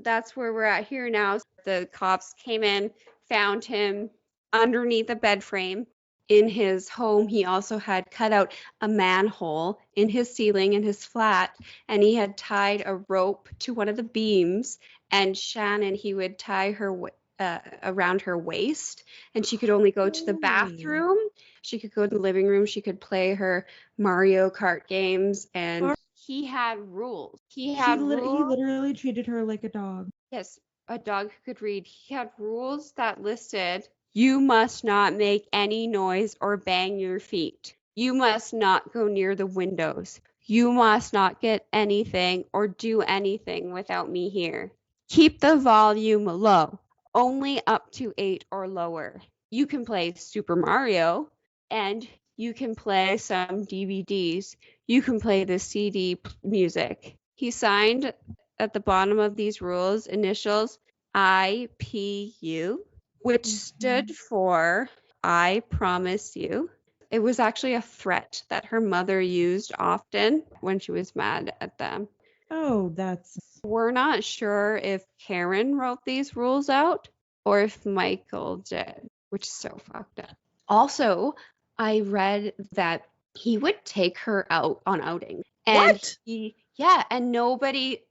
That's where we're at here now. The cops came in, found him underneath a bed frame in his home. He also had cut out a manhole in his ceiling in his flat, and he had tied a rope to one of the beams. And Shannon, he would tie her around her waist, and she could only go to the bathroom. She could go to the living room. She could play her Mario Kart games, and he had rules. He literally treated her like a dog. Yes, a dog who could read. He had rules that listed, you must not make any noise or bang your feet. You must not go near the windows. You must not get anything or do anything without me here. Keep the volume low, only up to 8 or lower. you can play Super Mario and you can play some DVDs. You can play the CD music. He signed at the bottom of these rules initials IPU, which stood for I promise you. It was actually a threat that her mother used often when she was mad at them. Oh, that's. We're not sure if Karen wrote these rules out or if Michael did, which is so fucked up. Also, I read that he would take her out on outing. And What? and nobody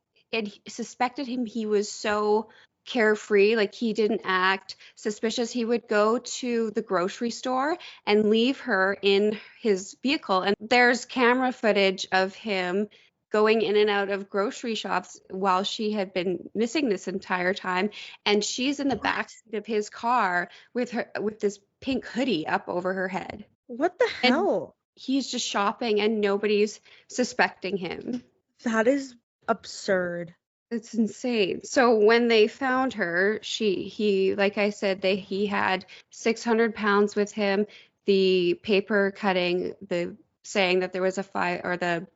suspected him. He was so carefree, like he didn't act suspicious. He would go to the grocery store and leave her in his vehicle. And there's camera footage of him going in and out of grocery shops while she had been missing this entire time. And she's in the backseat of his car with this pink hoodie up over her head. What the hell? He's just shopping and nobody's suspecting him. That is absurd. It's insane. So when they found her, he like I said, he had 600 pounds with him. The paper cutting, saying that there was the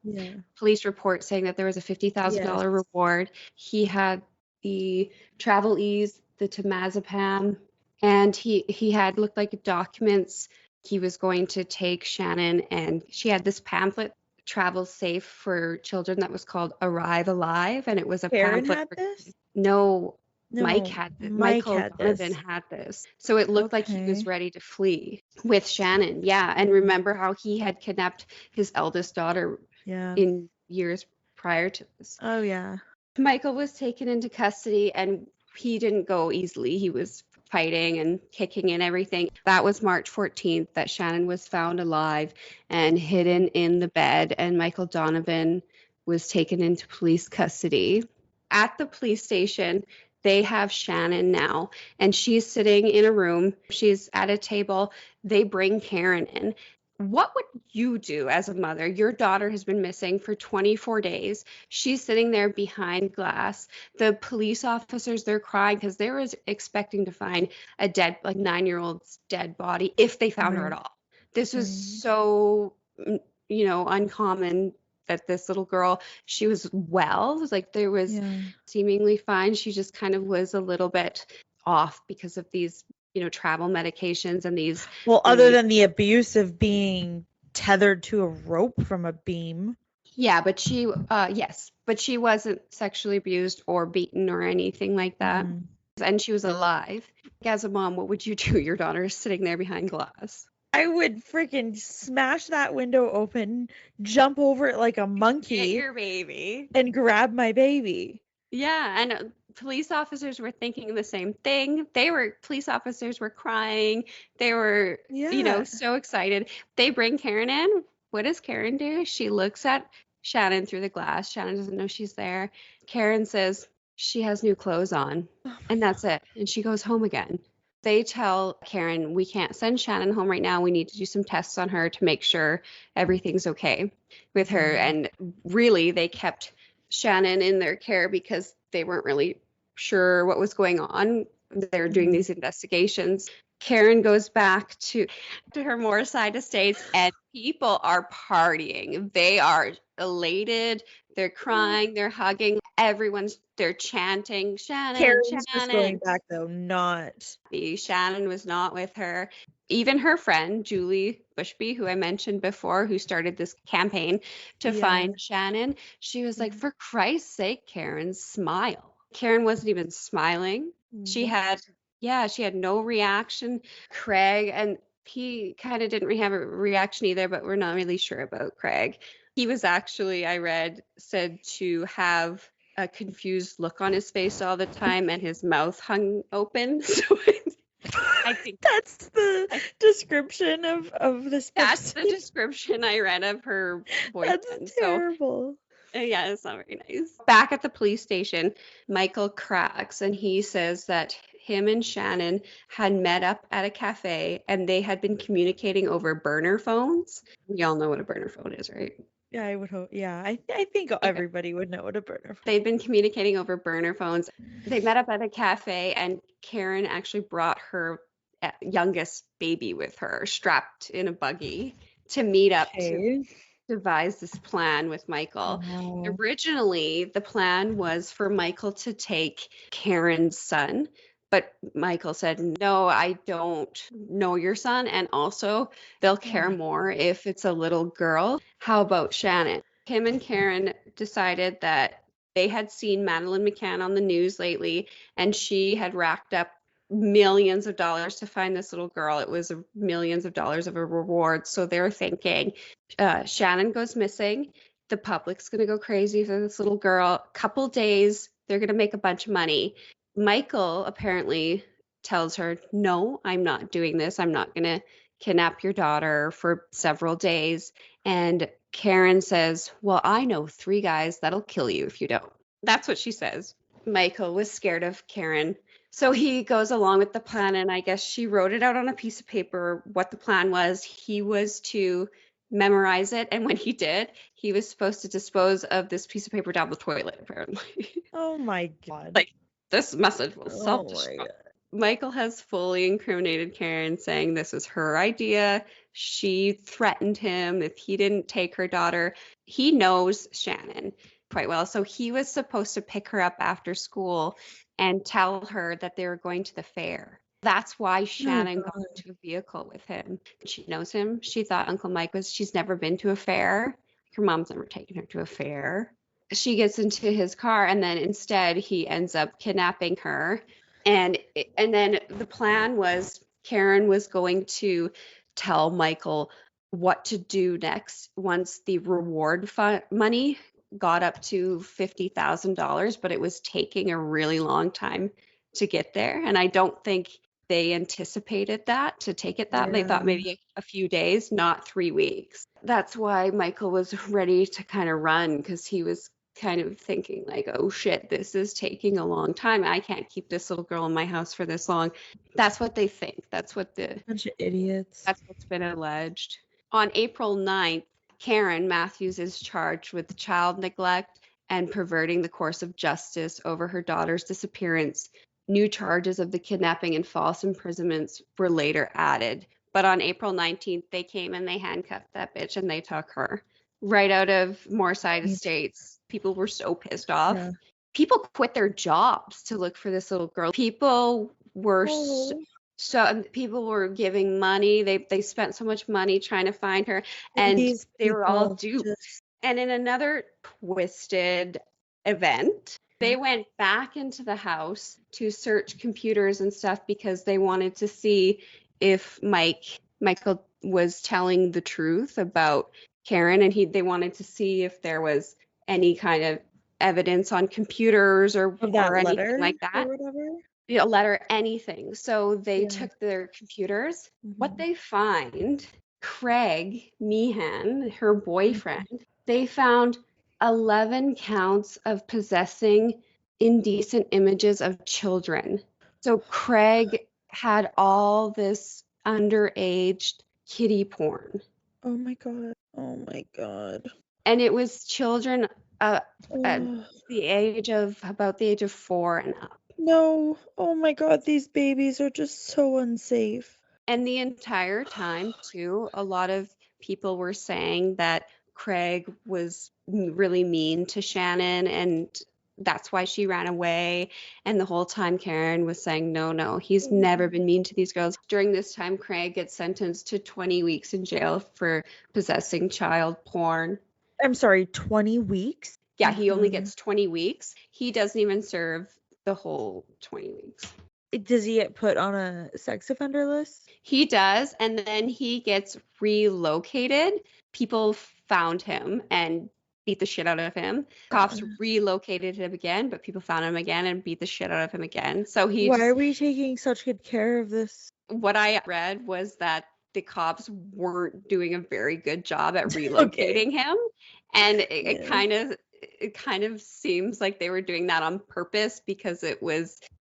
police report saying that there was a $50,000 reward. He had the travel ease, the temazepam, and he had looked like documents. He was going to take Shannon, and she had this pamphlet, Travel Safe for Children, that was called Arrive Alive, and it was a Karen pamphlet. had this? No, No, Mike had this. Mike Michael had Donovan this. had this. So it looked like he was Okay. ready to flee with Shannon. Yeah, and remember how he had kidnapped his eldest daughter Yeah. in years prior to this. Oh, yeah. Michael was taken into custody and he didn't go easily. He was fighting and kicking and everything. That was March 14th that Shannon was found alive and hidden in the bed, and Michael Donovan was taken into police custody. At the police station, they have Shannon now, and she's sitting in a room. She's at a table. They bring Karen in. What would you do as a mother? Your daughter has been missing for 24 days. She's sitting there behind glass. The police officers, they're crying because they were expecting to find a dead, like 9-year-old's dead body if they found her at all. This was so, uncommon that this little girl, she was well. It was like there was seemingly fine. She just kind of was a little bit off because of these travel medications and these. Well, other than the abuse of being tethered to a rope from a beam. Yeah, but she wasn't sexually abused or beaten or anything like that. And she was alive. As a mom, what would you do? Your daughter is sitting there behind glass. I would freaking smash that window open, jump over it like a monkey. Get your baby. And grab my baby. Yeah, and police officers were thinking the same thing. Police officers were crying. They were, so excited. They bring Karen in. What does Karen do? She looks at Shannon through the glass. Shannon doesn't know she's there. Karen says she has new clothes on, and that's it. And she goes home again. They tell Karen, we can't send Shannon home right now. We need to do some tests on her to make sure everything's okay with her. And really, they kept Shannon in their care because they weren't really sure what was going on. They're doing these investigations. Karen goes back to her Moorside Estates, and people are partying. They are elated. They're crying. They're hugging. They're chanting, Shannon, Karen's Shannon. just going back, though, not. Shannon was not with her. Even her friend, Julie Bushby, who I mentioned before, who started this campaign to find Shannon, she was like, for Christ's sake, Karen, smile. Karen wasn't even smiling. She had no reaction. Craig, and he kind of didn't have a reaction either, but we're not really sure about Craig. He was actually, I read, said to have a confused look on his face all the time and his mouth hung open. So I think that's the description of this person. That's the description I read of her boyfriend. That's terrible. Yeah, it's not very nice. Back at the police station, Michael cracks and he says that him and Shannon had met up at a cafe and they had been communicating over burner phones. We all know what a burner phone is, right? Yeah, I would hope. Yeah, I think everybody would know what a burner phone. They'd been communicating over burner phones. They met up at a cafe and Karen actually brought her youngest baby with her, strapped in a buggy to meet up to Okay. devise this plan with Michael. Wow. Originally, the plan was for Michael to take Karen's son, but Michael said, "No, I don't know your son, and also they'll care more if it's a little girl. How about Shannon?" Him and Karen decided that they had seen Madeline McCann on the news lately, and she had racked up millions of dollars to find this little girl. It was millions of dollars of a reward. So they're thinking, Shannon goes missing. The public's going to go crazy for this little girl. Couple days, they're going to make a bunch of money. Michael apparently tells her, "No, I'm not doing this. I'm not going to kidnap your daughter for several days." And Karen says, "Well, I know 3 guys that'll kill you if you don't." That's what she says. Michael was scared of Karen. So he goes along with the plan, and I guess she wrote it out on a piece of paper what the plan was. He was to memorize it, and when he did, he was supposed to dispose of this piece of paper down the toilet, apparently. Oh my God. Like, this message will Oh my self-destruct. God. Michael has fully incriminated Karen, saying this was her idea. She threatened him if he didn't take her daughter. He knows Shannon quite well, so he was supposed to pick her up after school and tell her that they were going to the fair. That's why Shannon got God. into a vehicle with him. She knows him. She thought Uncle Mike she's never been to a fair. Her mom's never taken her to a fair. She gets into his car, and then instead he ends up kidnapping her. And then the plan was Karen was going to tell Michael what to do next once the reward money got up to $50,000, but it was taking a really long time to get there. And I don't think they anticipated that to take it that. They thought Yeah. maybe a few days, not 3 weeks. That's why Michael was ready to kind of run, because he was kind of thinking like, oh shit, this is taking a long time. I can't keep this little girl in my house for this long. That's what they think. That's what Bunch of idiots. that's what's been alleged. On April 9th, Karen Matthews is charged with child neglect and perverting the course of justice over her daughter's disappearance. New charges of the kidnapping and false imprisonments were later added. But on April 19th, they came and they handcuffed that bitch and they took her right out of Moorside Estates. People were so pissed off. Yeah. People quit their jobs to look for this little girl. People were so people were giving money. They spent so much money trying to find her, and These they were all people duped. And in another twisted event, they went back into the house to search computers and stuff because they wanted to see if Michael was telling the truth about Karen, and they wanted to see if there was any kind of evidence on computers or of that anything letter like that. or whatever. A letter, anything. So they Yeah. took their computers. What Mhm. they find, Craig Meehan, her boyfriend, they found 11 counts of possessing indecent images of children. So Craig had all this underage kiddie porn. Oh my God. Oh my God. And it was children at Oh, about the age of 4 and up. no. Oh my God. These babies are just so unsafe. And the entire time, too, a lot of people were saying that Craig was really mean to Shannon, and that's why she ran away. And the whole time, Karen was saying, no, he's never been mean to these girls. During this time, Craig gets sentenced to 20 weeks in jail for possessing child porn. I'm sorry, 20 weeks? Yeah, he only gets 20 weeks. He doesn't even serve the whole 20 weeks. Does he get put on a sex offender list? He does, and then he gets relocated. People found him and beat the shit out of him. Cops relocated him again, but people found him again and beat the shit out of him again. So Why are we taking such good care of this? What I read was that the cops weren't doing a very good job at relocating him, and it kind of seems like they were doing that on purpose because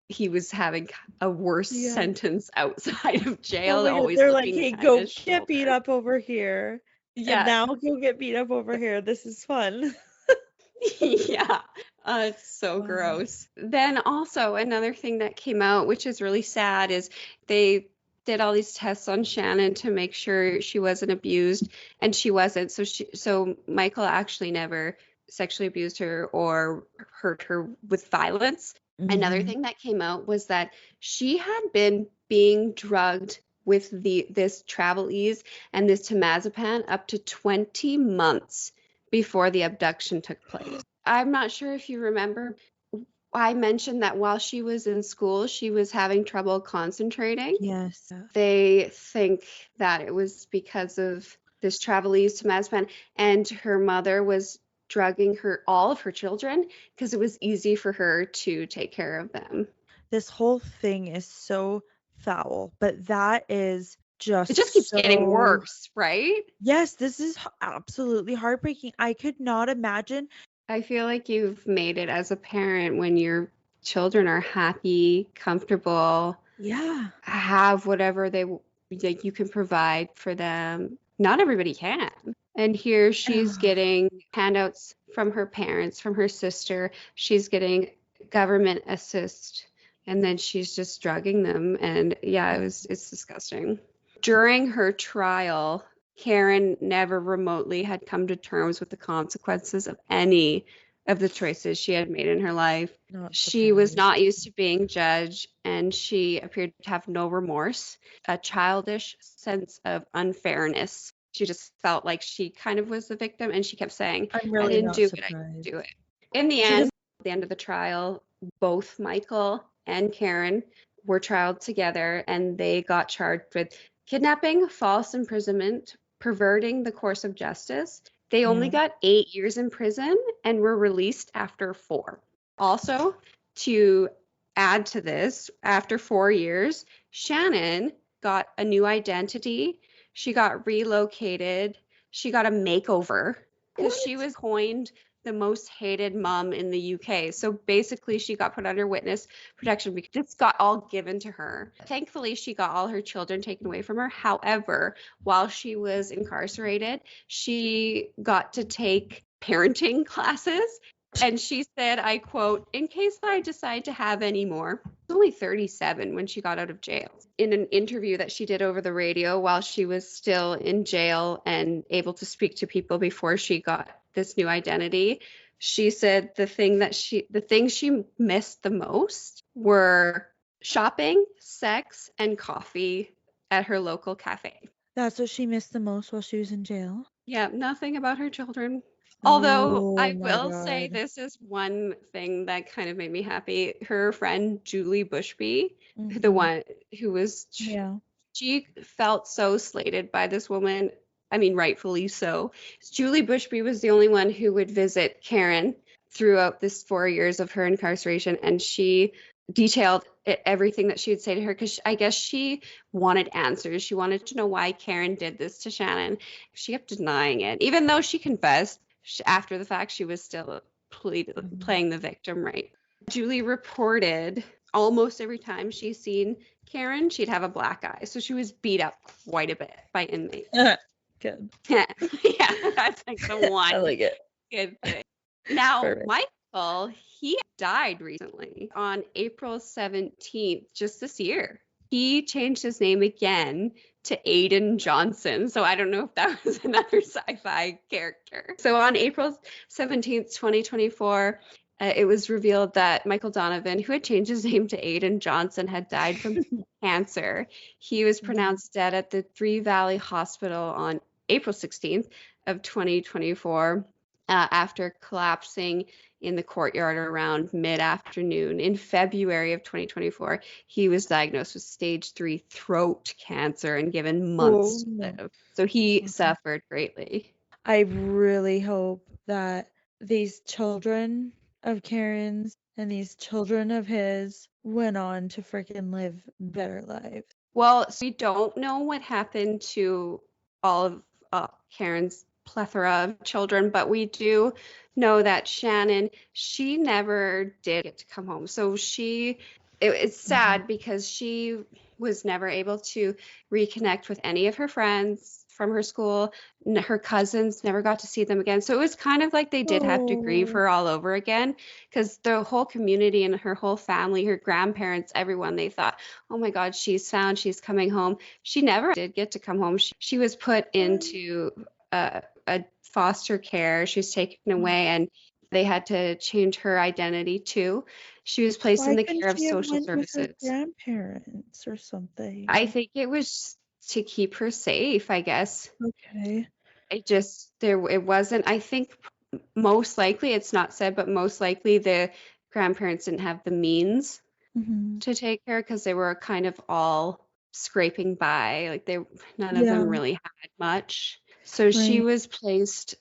he was having a worse sentence outside of jail. Oh, they're like, hey, go get beat up over here. Yeah. And now go get beat up over here. This is fun. Yeah. It's so gross. Then also another thing that came out, which is really sad, is they did all these tests on Shannon to make sure she wasn't abused, and she wasn't. So Michael actually never sexually abused her or hurt her with violence. Another thing that came out was that she had been being drugged with this Travel Ease and this temazepam up to 20 months before the abduction took place. I'm not sure if you remember, I mentioned that while she was in school, she was having trouble concentrating. Yes. They think that it was because of this Travel Ease temazepam, and her mother was drugging all of her children because it was easy for her to take care of them. This whole thing is so foul, but that is it just keeps getting worse, right? Yes, this is absolutely heartbreaking. I could not imagine. I feel like you've made it as a parent when your children are happy, comfortable, have whatever you can provide for them. Not everybody can. And here she's getting handouts from her parents, from her sister. She's getting government assist, and then she's just drugging them. And it's disgusting. During her trial, Karen never remotely had come to terms with the consequences of any of the choices she had made in her life. She was not used to being judged, and she appeared to have no remorse, a childish sense of unfairness. She just felt like she kind of was the victim, and she kept saying, I didn't do it, I didn't do it. In the end, at the end of the trial, both Michael and Karen were trialed together, and they got charged with kidnapping, false imprisonment, perverting the course of justice. They only got 8 years in prison and were released after 4. Also, to add to this, after 4 years, Shannon got a new identity. She got relocated. She got a makeover because she was coined the most hated mom in the UK. So basically she got put under witness protection because it's got all given to her. Thankfully, she got all her children taken away from her. However, while she was incarcerated, she got to take parenting classes. And she said, I quote, in case I decide to have any more. She was only 37 when she got out of jail. In an interview that she did over the radio while she was still in jail and able to speak to people before she got this new identity, she said the things she missed the most were shopping, sex, and coffee at her local cafe. That's what she missed the most while she was in jail? Yeah, nothing about her children. Although I will say this is one thing that kind of made me happy. Her friend Julie Bushby, the one who was, she felt so slated by this woman. I mean, rightfully so. Julie Bushby was the only one who would visit Karen throughout this 4 years of her incarceration, and she detailed everything that she would say to her because I guess she wanted answers. She wanted to know why Karen did this to Shannon. She kept denying it, even though she confessed. After the fact, she was still playing the victim, right? Julie reported almost every time she's seen Karen, she'd have a black eye. So she was beat up quite a bit by inmates. Good. Yeah, that's like the one. I like it. Good thing. Now, Perfect. Michael, he died recently on April 17th, just this year. He changed his name again to Aiden Johnson. So I don't know if that was another sci-fi character. So on April 17th, 2024, it was revealed that Michael Donovan, who had changed his name to Aiden Johnson, had died from cancer. He was pronounced dead at the Three Valley Hospital on April 16th of 2024 after collapsing in the courtyard around mid-afternoon. In February of 2024, he was diagnosed with stage 3 throat cancer and given months to live. So he suffered greatly. I really hope that these children of Karen's and these children of his went on to freaking live better lives. Well, so we don't know what happened to all of Karen's plethora of children, but we do know that Shannon, she never did get to come home. So it's sad because she was never able to reconnect with any of her friends from her school. Her cousins never got to see them again. So it was kind of like they did have to grieve Oh. her all over again, because the whole community and her whole family, her grandparents, everyone, they thought, oh my God, she's found, she's coming home. She never did get to come home. She was put into a foster care. She was taken away, and they had to change her identity too. She was placed in Why the couldn't care of she have social went with her services. grandparents or something? I think it was to keep her safe, I guess. Okay. It wasn't, I think most likely, it's not said, but most likely the grandparents didn't have the means Mm-hmm. to take her, because they were kind of all scraping by. Like none of them Yeah. really had much. So she Right. was placed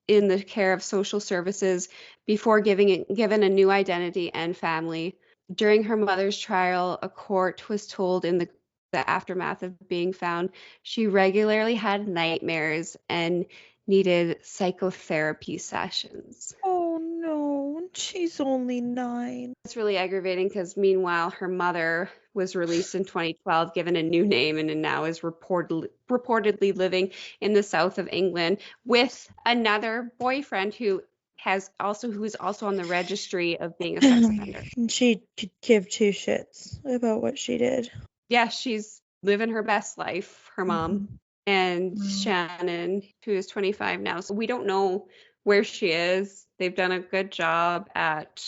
in the care of social services before given a new identity and family. During her mother's trial, a court was told in the aftermath of being found, she regularly had nightmares and needed psychotherapy sessions. Oh no, she's only 9. It's really aggravating, because meanwhile, her mother was released in 2012, given a new name, and now is reportedly living in the south of England with another boyfriend who is also on the registry of being a sex offender. She could give 2 shits about what she did. Yeah, she's living her best life, her mom. Mhm. And Wow. Shannon, who is 25 now. So we don't know where she is. They've done a good job at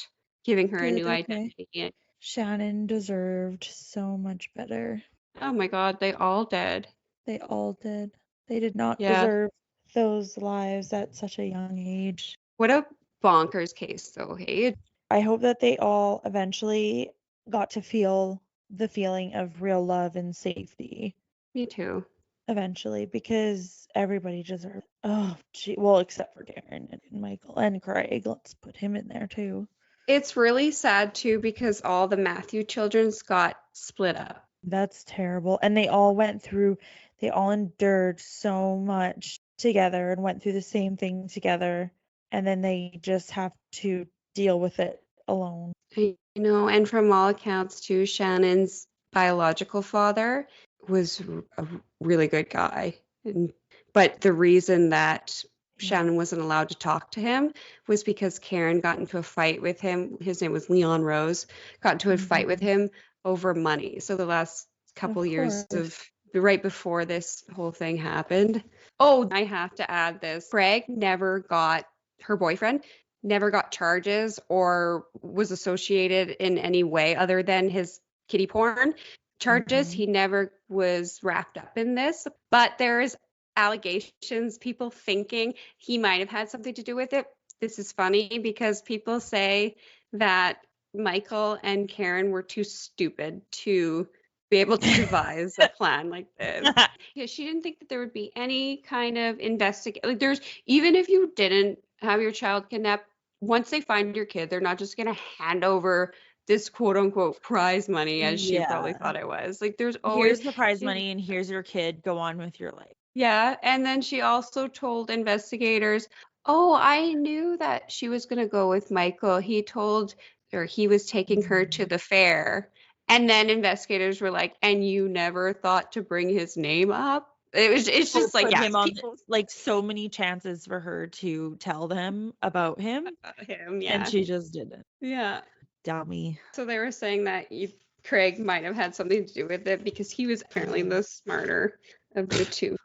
giving her a Good, new okay. identity. Shannon deserved so much better. Oh my God, they all did. They all did. They did not Yeah. deserve those lives at such a young age. What a bonkers case, though, hey? I hope that they all eventually got to feel the feeling of real love and safety Me too. eventually, because everybody deserves it. Oh, gee. Well, except for Karen and Michael and Craig. Let's put him in there too. It's really sad, too, because all the Matthew children's got split up. That's terrible. And they all endured so much together and went through the same thing together. And then they just have to deal with it alone. I know, and from all accounts, too, Shannon's biological father was a really good guy. But the reason that Shannon wasn't allowed to talk to him was because Karen got into a fight with him. His name was Leon Rose. Got into a fight with him over money. So the last couple years of right before this whole thing happened. Oh, I have to add this. Craig her boyfriend never got charges or was associated in any way other than his kiddie porn charges. He never was wrapped up in this, but there's allegations, people thinking he might have had something to do with it. This is funny because people say that Michael and Karen were too stupid to be able to devise a plan like this. Yeah, she didn't think that there would be any kind of investigation. Even if you didn't have your child kidnapped, once they find your kid, they're not just going to hand over this quote unquote prize money as she probably thought it was. Like there's always Here's the prize money and here's your kid. Go on with your life. Yeah, and then she also told investigators, "Oh, I knew that she was going to go with Michael. He was taking her to the fair." And then investigators were like, "And you never thought to bring his name up?" It's just like, yeah, people like so many chances for her to tell them about him, yeah. and she just didn't. Yeah. Dummy. So they were saying that Craig might have had something to do with it because he was apparently the smarter of the two.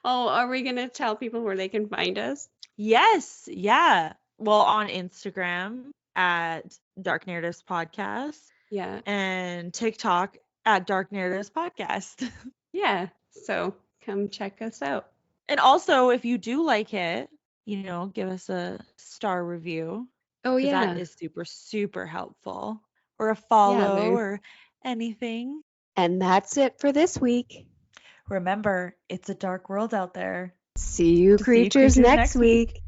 Oh, are we going to tell people where they can find us? Yes. Yeah. Well, on Instagram at Dark Narratives Podcast. Yeah. And TikTok at Dark Narratives Podcast. Yeah. So come check us out. And also, if you do like it, give us a star review. Oh, yeah. That is super, super helpful. Or a follow or anything. And that's it for this week. Remember, it's a dark world out there. See you creatures next week.